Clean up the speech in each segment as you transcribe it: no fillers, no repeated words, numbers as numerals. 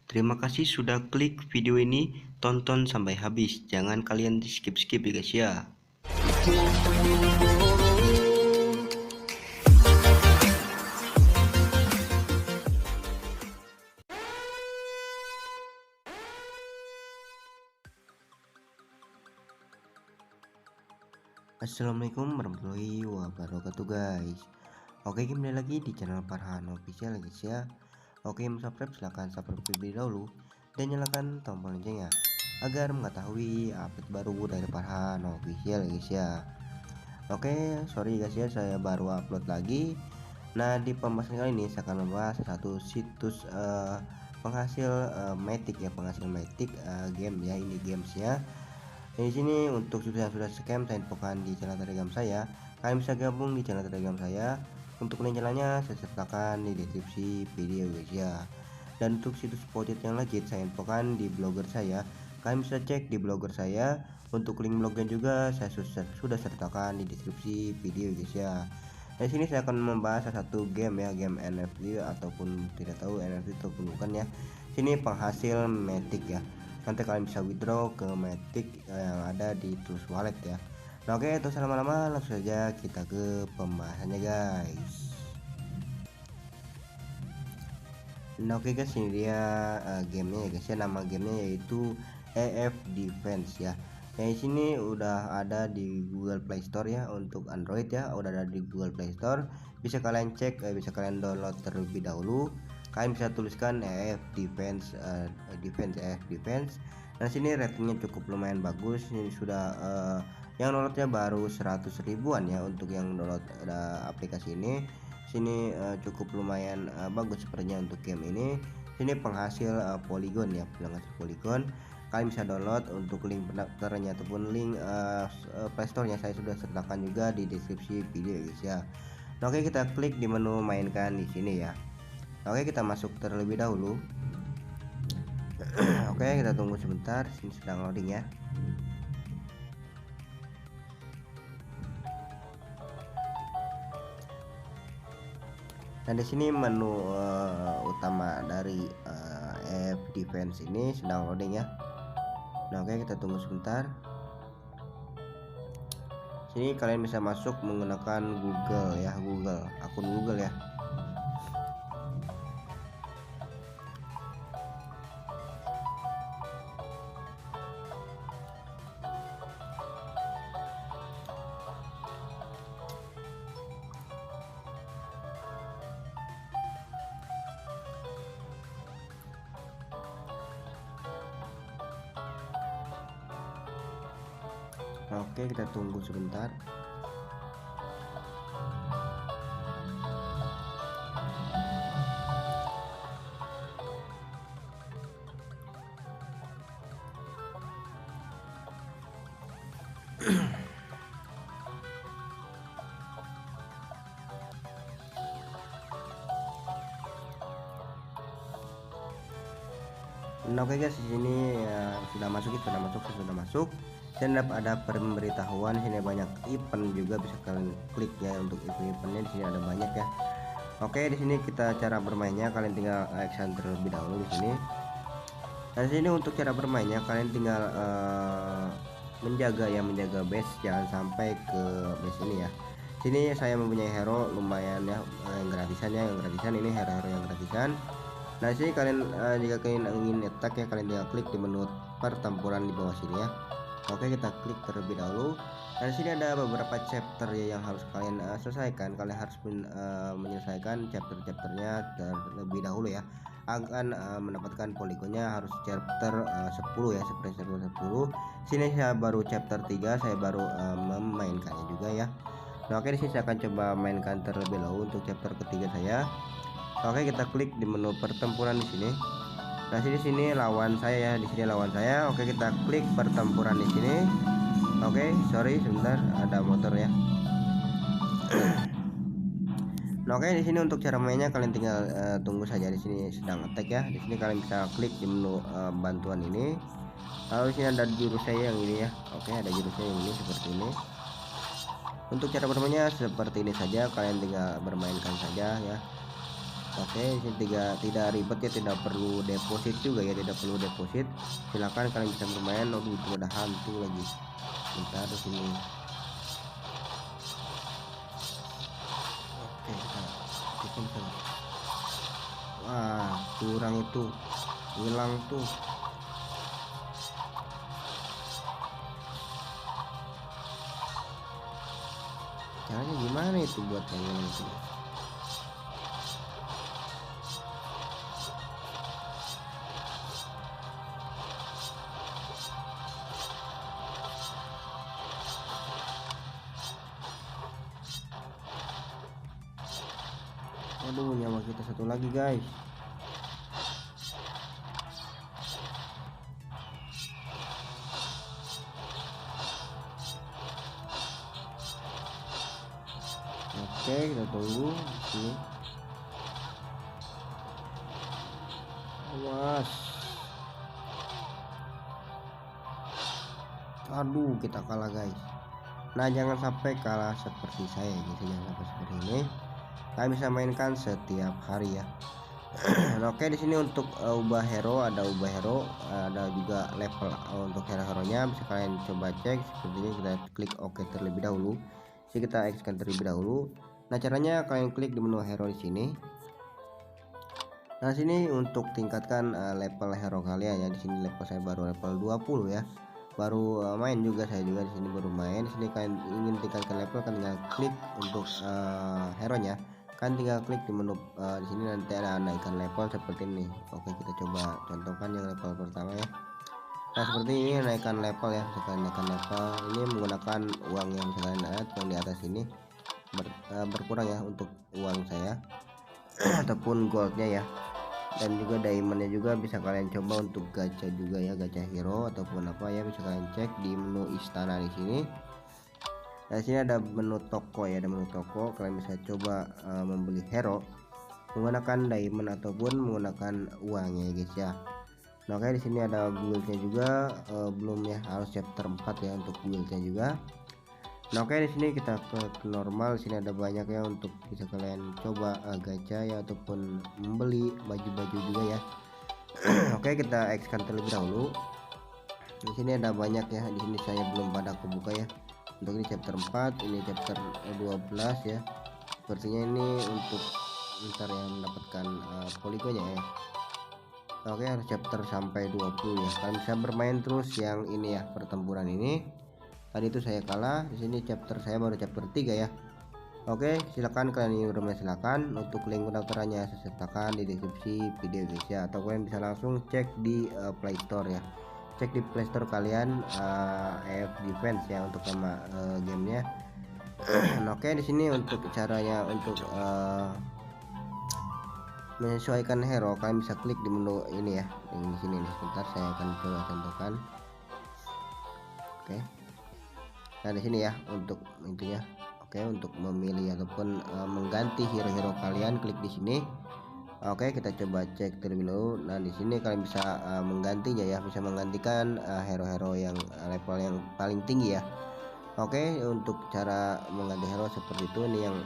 Terima kasih sudah klik video ini, tonton sampai habis. Jangan kalian di skip-skip ya guys ya. Assalamualaikum warahmatullahi wabarakatuh guys. Oke, kembali lagi di channel Farhan Official guys ya. Oke, subscribe silahkan subscribe terlebih dahulu dan nyalakan tombol loncengnya agar mengetahui update baru dari Farhan Official guys ya. Oke, sorry guys ya, saya baru upload lagi. Nah, di pembahasan kali ini saya akan membahas satu situs penghasil Matic ya, penghasil Matic game ya, ini gamesnya. Di sini untuk sudah scam saya infokan di channel Telegram saya. Kalian bisa gabung di channel Telegram saya. Untuk link channelnya saya sertakan di deskripsi video guys ya. Dan untuk situs project yang legit saya infokan di blogger saya. Kalian bisa cek di blogger saya. Untuk link blognya juga saya sudah sertakan di deskripsi video guys ya. Di sini saya akan membahas satu game ya, game NFT ataupun tidak tahu NFT ataupun bukan ya. Sini penghasil Matic ya. Nanti kalian bisa withdraw ke Matic yang ada di Trust Wallet ya. Nah, oke, itu lama-lama langsung saja kita ke pembahasannya guys. Nah, oke guys, ini dia gamenya ya guys ya. Nama gamenya yaitu EF Defense ya. Nah, di sini udah ada di Google Play Store ya untuk Android ya. Udah ada di Google Play Store. Bisa kalian cek, bisa kalian download terlebih dahulu. Kalian bisa tuliskan EF Defense, EF Defense. Nah, sini ratingnya cukup lumayan bagus. Ini sudah yang downloadnya baru 100 ribuan ya untuk yang download aplikasi ini. Sini cukup lumayan bagus sepertinya untuk game ini. Sini penghasil Polygon ya, penghasil Polygon. Kalian bisa download untuk link pendaftarannya ataupun link Playstore-nya saya sudah sertakan juga di deskripsi video guys ya. Nah, oke, kita klik di menu mainkan di sini ya. Oke, kita masuk terlebih dahulu. Oke, kita tunggu sebentar, sini sedang loading ya. Nah, di sini menu utama dari EF Defense ini sedang loading ya. Nah, oke, kita tunggu sebentar. Sini kalian bisa masuk menggunakan Google ya, akun Google ya. Oke, kita tunggu sebentar. Nah, oke guys, di sini ya, sudah masuk dan ada pemberitahuan. Sini banyak event juga, bisa kalian klik ya untuk event-eventnya. Di sini ada banyak ya. Oke, di sini kita cara bermainnya kalian tinggal action terlebih dahulu di sini. Nah, di sini untuk cara bermainnya kalian tinggal menjaga base, jangan sampai ke base ini ya. Sini saya mempunyai hero lumayan ya, yang gratisan ini hero-hero yang gratisan. Nah, sini kalian jika kalian ingin attack ya, kalian tinggal klik di menu pertempuran di bawah sini ya. Oke, kita klik terlebih dahulu. Dan sini ada beberapa chapter ya yang harus kalian selesaikan. Kalian harus menyelesaikan chapternya terlebih dahulu ya. Akan mendapatkan poligonnya harus chapter 10 ya, seperti chapter 10. Sini saya baru chapter 3, saya baru memainkannya juga ya. Nah, oke, di sini saya akan coba mainkan terlebih dahulu untuk chapter ketiga saya. Oke, kita klik di menu pertempuran di sini. Nah, sini lawan saya ya, di sini lawan saya. Oke, kita klik pertempuran di sini. Oke, sorry sebentar, ada motor ya. Nah, oke, di sini untuk cara mainnya kalian tinggal tunggu saja. Di sini sedang attack ya. Di sini kalian bisa klik di menu bantuan ini. Lalu di sini ada jurus saya yang ini ya. Oke, ada jurus saya yang ini seperti ini. Untuk cara bermainnya seperti ini saja, kalian tinggal bermainkan saja ya. Oke, ini tidak ribet ya, tidak perlu deposit juga ya, tidak perlu deposit. Silakan kalian bisa bermain. Aduh, itu ada hantu lagi. Bentar di sini. Oke, kita bisa. Wah, curang itu. Hilang tuh. Caranya gimana itu buat yang hilang itu? Aduh, nyawa kita satu lagi guys. Oke, kita tunggu sini. Awas. Aduh, kita kalah guys. Nah, jangan sampai kalah seperti saya gitu, jangan sampai seperti ini. Kalian bisa mainkan setiap hari ya. Nah, oke, di sini untuk ubah hero, ada juga level untuk hero-heronya bisa kalian coba cek seperti ini. Kita klik OK terlebih dahulu. Jadi kita X-kan terlebih dahulu. Nah, caranya kalian klik di menu hero di sini. Nah, sini untuk tingkatkan level hero kalian ya. Di sini level saya baru level 20 ya. Baru main juga, saya juga di sini baru main. Di sini kalian ingin tingkatkan level, kan tinggal klik untuk hero-nya. Kan tinggal klik di menu di sini, nanti ada naikkan level seperti ini. Oke, kita coba contohkan yang level pertama ya. Nah, seperti ini naikkan level ya. Misalkan naikkan level ini menggunakan uang yang misalkan lihat yang di atas ini berkurang ya untuk uang saya ataupun goldnya ya, dan juga diamondnya juga bisa kalian coba untuk gacha juga ya, gacha hero ataupun apa ya, bisa kalian cek di menu istana di sini. Nah, sini ada menu toko ya, ada menu toko. Kalian bisa coba membeli hero menggunakan diamond ataupun menggunakan uangnya ya guys ya. Nah, oke, di sini ada guildnya juga, belum ya, harus chapter 4 ya untuk guildnya juga. Nah, oke, di sini kita ke normal. Di sini ada banyak ya untuk bisa kalian coba gacha ya ataupun membeli baju-baju juga ya. Oke, kita X kan terlebih dahulu. Di sini ada banyak ya. Di sini saya belum pada kebuka ya. Untuk ini chapter 4, ini chapter 12 ya. Sepertinya ini untuk ntar yang mendapatkan poligonya ya. Oke, harus chapter sampai 20 ya. Kalian bisa bermain terus yang ini ya, pertempuran ini. Tadi itu saya kalah. Di sini chapter saya baru chapter 3 ya. Oke, silakan kalian ingin bermain, silakan. Untuk link pendaftarannya saya sertakan di deskripsi video guys ya, atau kalian bisa langsung cek di Play Store ya. Cek di Play Store kalian AF Defense ya untuk nama gamenya. Nah, oke, di sini untuk caranya untuk menyesuaikan hero, kalian bisa klik di menu ini ya, yang di sini nih. Sebentar saya akan coba contohkan. Oke. Nah, di sini ya untuk intinya. Oke, untuk memilih ataupun mengganti hero-hero kalian, klik di sini. Oke, kita coba cek terlebih dahulu. Nah, di sini kalian bisa menggantinya ya, bisa menggantikan hero-hero yang level yang paling tinggi ya. Oke, untuk cara mengganti hero seperti itu. Ini yang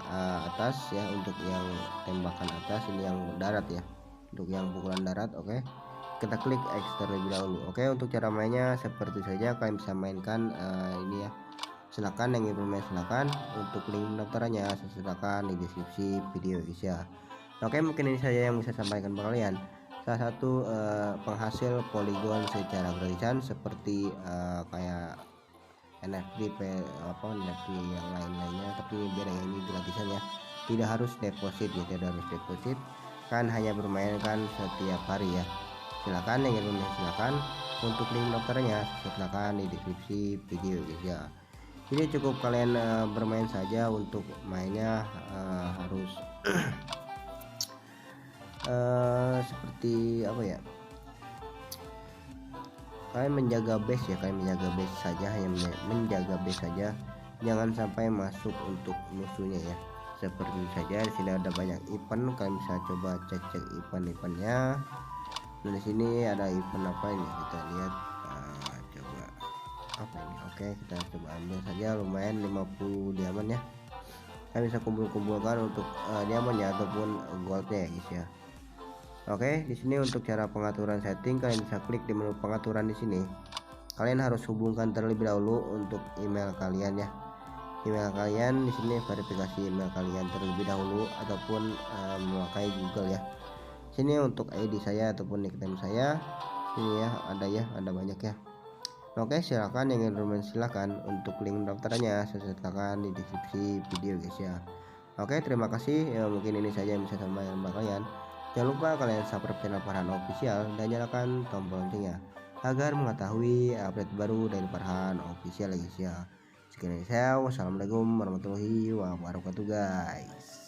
atas ya, untuk yang tembakan atas. Ini yang darat ya, untuk yang pukulan darat. Oke, kita klik X terlebih dahulu. Oke, untuk cara mainnya seperti saja. Kalian bisa mainkan ini ya. Silakan yang ingin bermain, silakan. Untuk link pendaftarannya saya sertakan di deskripsi video guys ya. Oke, mungkin ini saja yang bisa sampaikan ke kalian. Salah satu penghasil polygon secara gratisan seperti kayak NFT NFT yang lain-lainnya, tapi biar yang ini gratisan ya, tidak harus deposit ya, tidak harus deposit, kan hanya bermain kan setiap hari ya. Silakan yang ingin bermain, silakan. Untuk link daftarnya silakan di deskripsi video guys ya. Jadi cukup kalian bermain saja. Untuk mainnya harus seperti apa ya, kalian menjaga base ya, kalian menjaga base saja, hanya menjaga base saja, jangan sampai masuk untuk musuhnya ya. Seperti itu saja. Di sini ada banyak event, kalian bisa coba cek eventnya. Nah, di sini ada event apa ini, kita lihat coba apa ini. Oke, kita coba ambil saja, lumayan 50 diamond ya. kalian bisa kumpulkan untuk diamondnya ataupun goldnya ya guys ya. Oke, di sini untuk cara pengaturan setting kalian bisa klik di menu pengaturan di sini. Kalian harus hubungkan terlebih dahulu untuk email kalian ya. Email kalian di sini verifikasi email kalian terlebih dahulu ataupun memakai Google ya. Sini untuk ID saya ataupun nickname saya. Ini ya, ada banyak ya. Oke, silakan yang ingin bermain silakan. Untuk link daftarnya saya sertakan di deskripsi video guys ya. Oke, terima kasih ya, mungkin ini saja yang bisa saya sampaikan kalian. Jangan lupa kalian subscribe channel Farhan Official dan nyalakan tombol loncengnya agar mengetahui update baru dari Farhan Official guys ya. Sekian dari saya, wassalamualaikum warahmatullahi wabarakatuh guys.